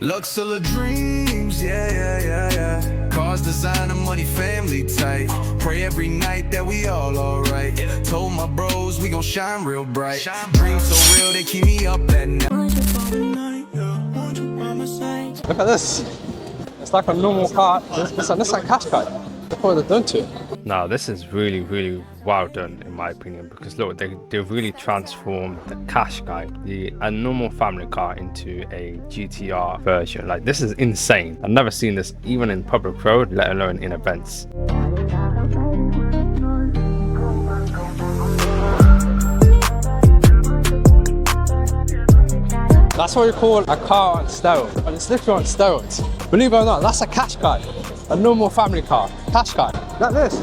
Luxury dreams, yeah. Cars, designer, money, family tight. Pray every night that we all alright. Told my bros we gon' shine real bright. Dreams so real they keep me up at night. Look at this. It's like a normal car. It's a Nissan Qashqai. Look what they've done to it. Now this is really well done in my opinion, because look, they've really transformed the Qashqai, a normal family car, into a GTR version. Like, this is insane. I've never seen this even in public road, let alone in events. That's what you call a car on steroids, but it's literally on steroids. Believe it or not, that's a Qashqai, a normal family car. Qashqai, like this.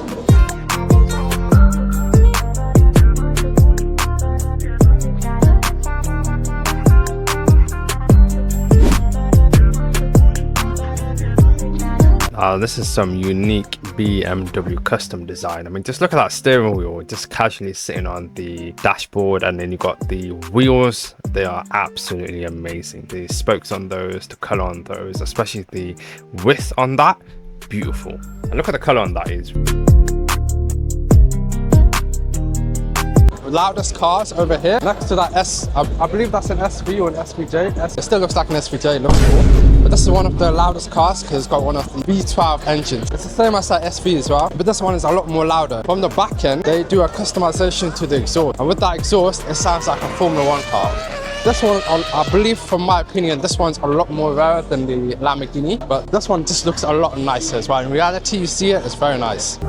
This is some unique BMW custom design. I mean, just look at that steering wheel, just casually sitting on the dashboard, and then you got the wheels. They are absolutely amazing. The spokes on those, the color on those, especially the width on that, beautiful. And look at the color on that is. Loudest cars over here next to that I believe that's an SV or an SVJ. It still looks like an SVJ, it looks cool. But this is one of the loudest cars because it's got one of the V12 engines. It's the same as that SV as well, but this one is a lot more louder. From the back end, they do a customization to the exhaust, and with that exhaust, it sounds like a Formula 1 car. This one, I believe, from my opinion, this one's a lot more rare than the Lamborghini, but this one just looks a lot nicer as well. In reality, you see it, it's very nice.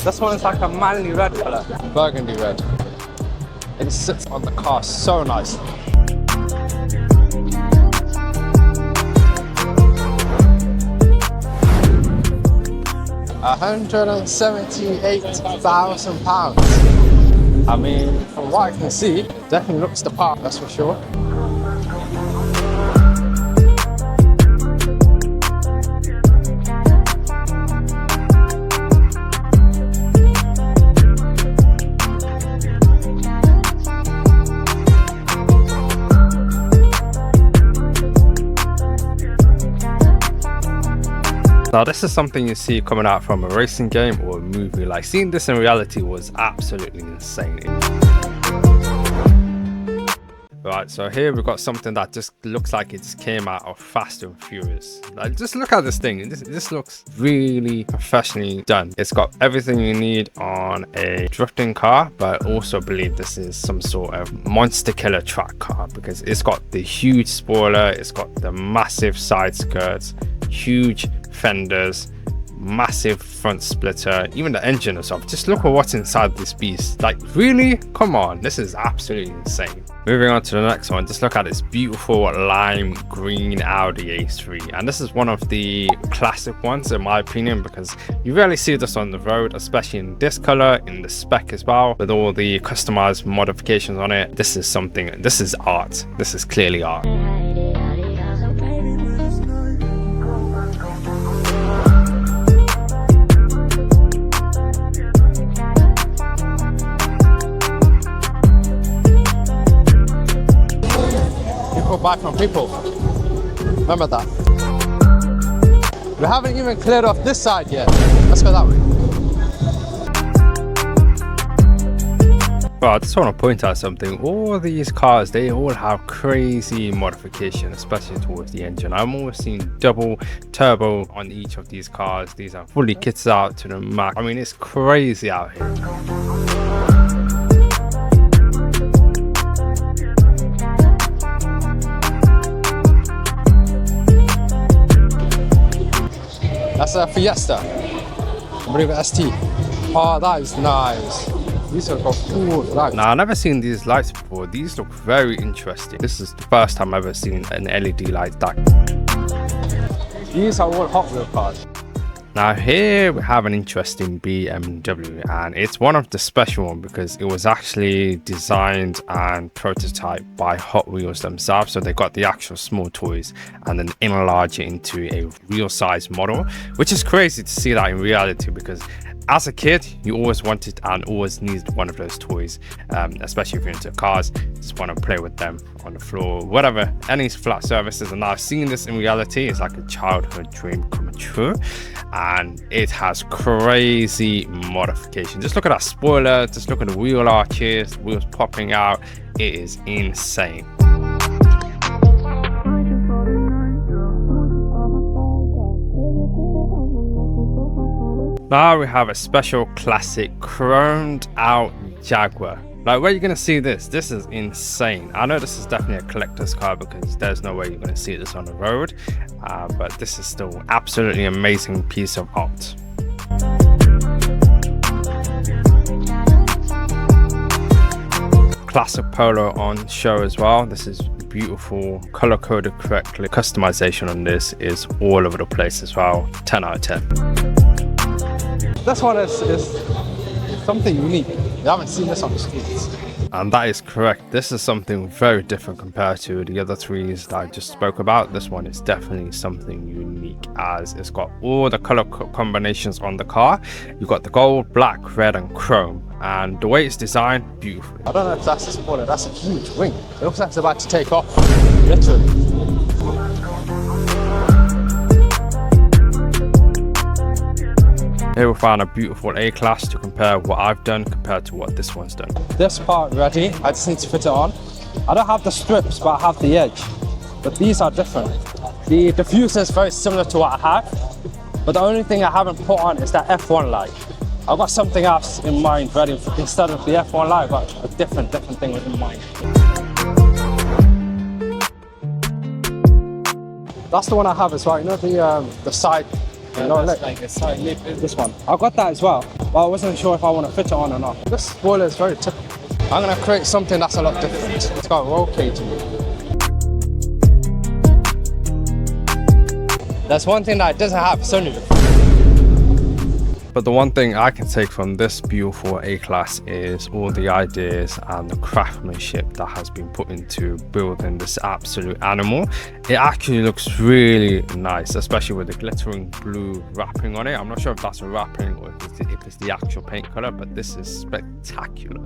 This one is like a manly red color, burgundy red. It sits on the car so nice. £178,000. I mean, from what I can see, definitely looks the part, that's for sure. Now this is something you see coming out from a racing game or a movie. Like, seeing this in reality was absolutely insane. Right, so here we've got something that just looks like it just came out of Fast and Furious. Like, just look at this thing. This looks really professionally done. It's got everything you need on a drifting car, but I also believe this is some sort of monster killer track car, because it's got the huge spoiler, it's got the massive side skirts, huge fenders, massive front splitter, even the engine itself. Just look at what's inside this beast. Like, really? Come on, this is absolutely insane. Moving on to the next one, just look at this beautiful lime green Audi A3, and this is one of the classic ones in my opinion, because you rarely see this on the road, especially in this color, in the spec as well, with all the customized modifications on it. This is something, this is art. This is clearly art. Buy from people. Remember that. We haven't even cleared off this side yet. Let's go that way. Well, I just want to point out something. All these cars, they all have crazy modification, especially towards the engine. I'm always seeing double turbo on each of these cars. These are fully kitted out to the max. I mean, it's crazy out here. That's a Fiesta. I believe it's ST. Oh, that is nice. These are cool lights. Now, I've never seen these lights before. These look very interesting. This is the first time I've ever seen an LED light that. These are all Hot Wheel cars. Now here we have an interesting BMW, and it's one of the special one because it was actually designed and prototyped by Hot Wheels themselves. So they got the actual small toys and then enlarge it into a real size model, which is crazy to see that in reality, because as a kid you always wanted and always needed one of those toys, especially if you're into cars, just want to play with them on the floor, whatever, any flat surfaces. And now seeing this in reality is like a childhood dream come true, and it has crazy modification. Just look at that spoiler, just look at the wheel arches, wheels popping out. It is insane. Now we have a special classic chromed out Jaguar. Like, where are you going to see this? This is insane. I know this is definitely a collector's car because there's no way you're going to see this on the road, but this is still absolutely amazing piece of art. Classic Polo on show as well. This is beautiful, color coded correctly. Customization on this is all over the place as well. 10 out of 10. This one is something unique. You haven't seen this on the streets. And that is correct. This is something very different compared to the other threes that I just spoke about. This one is definitely something unique, as it's got all the color combinations on the car. You've got the gold, black, red and chrome, and the way it's designed, beautiful. I don't know if that's a spoiler. That's a huge wing. It looks like it's about to take off, literally. Here we found a beautiful A-Class to compare what I've done compared to what this one's done. This part ready, I just need to fit it on. I don't have the strips, but I have the edge. But these are different. The diffuser is very similar to what I have, but the only thing I haven't put on is that F1 light. I've got something else in mind ready. Instead of the F1 light, I've got a different thing in mind. That's the one I have as well, you know, the side. Yeah, No, that's look, like a side lip. this one. I got that as well, but I wasn't sure if I want to fit it on or not. This spoiler is very typical. I'm going to create something that's a lot different. It's got roll caging. That's one thing that it doesn't have, sunroof. But the one thing I can take from this beautiful A-Class is all the ideas and the craftsmanship that has been put into building this absolute animal. It actually looks really nice, especially with the glittering blue wrapping on it. I'm not sure if that's a wrapping or if it's the actual paint color, but this is spectacular.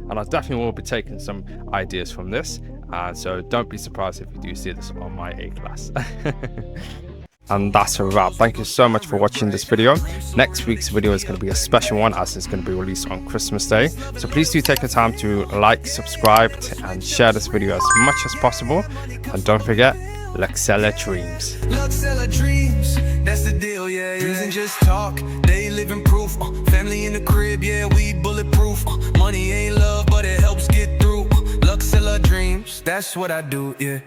And I definitely will be taking some ideas from this. So don't be surprised if you do see this on my A-Class. And that's a wrap. Thank you so much for watching this video. Next week's video is going to be a special one, as it's going to be released on Christmas Day. So please do take the time to like, subscribe and share this video as much as possible. And don't forget, Luxella Dreams. Luxella Dreams, that's the deal, yeah. Isn't just talk, they living proof. Family in the crib, yeah, we bulletproof. Money ain't love, but it helps get through. Luxella Dreams, that's what I do, yeah.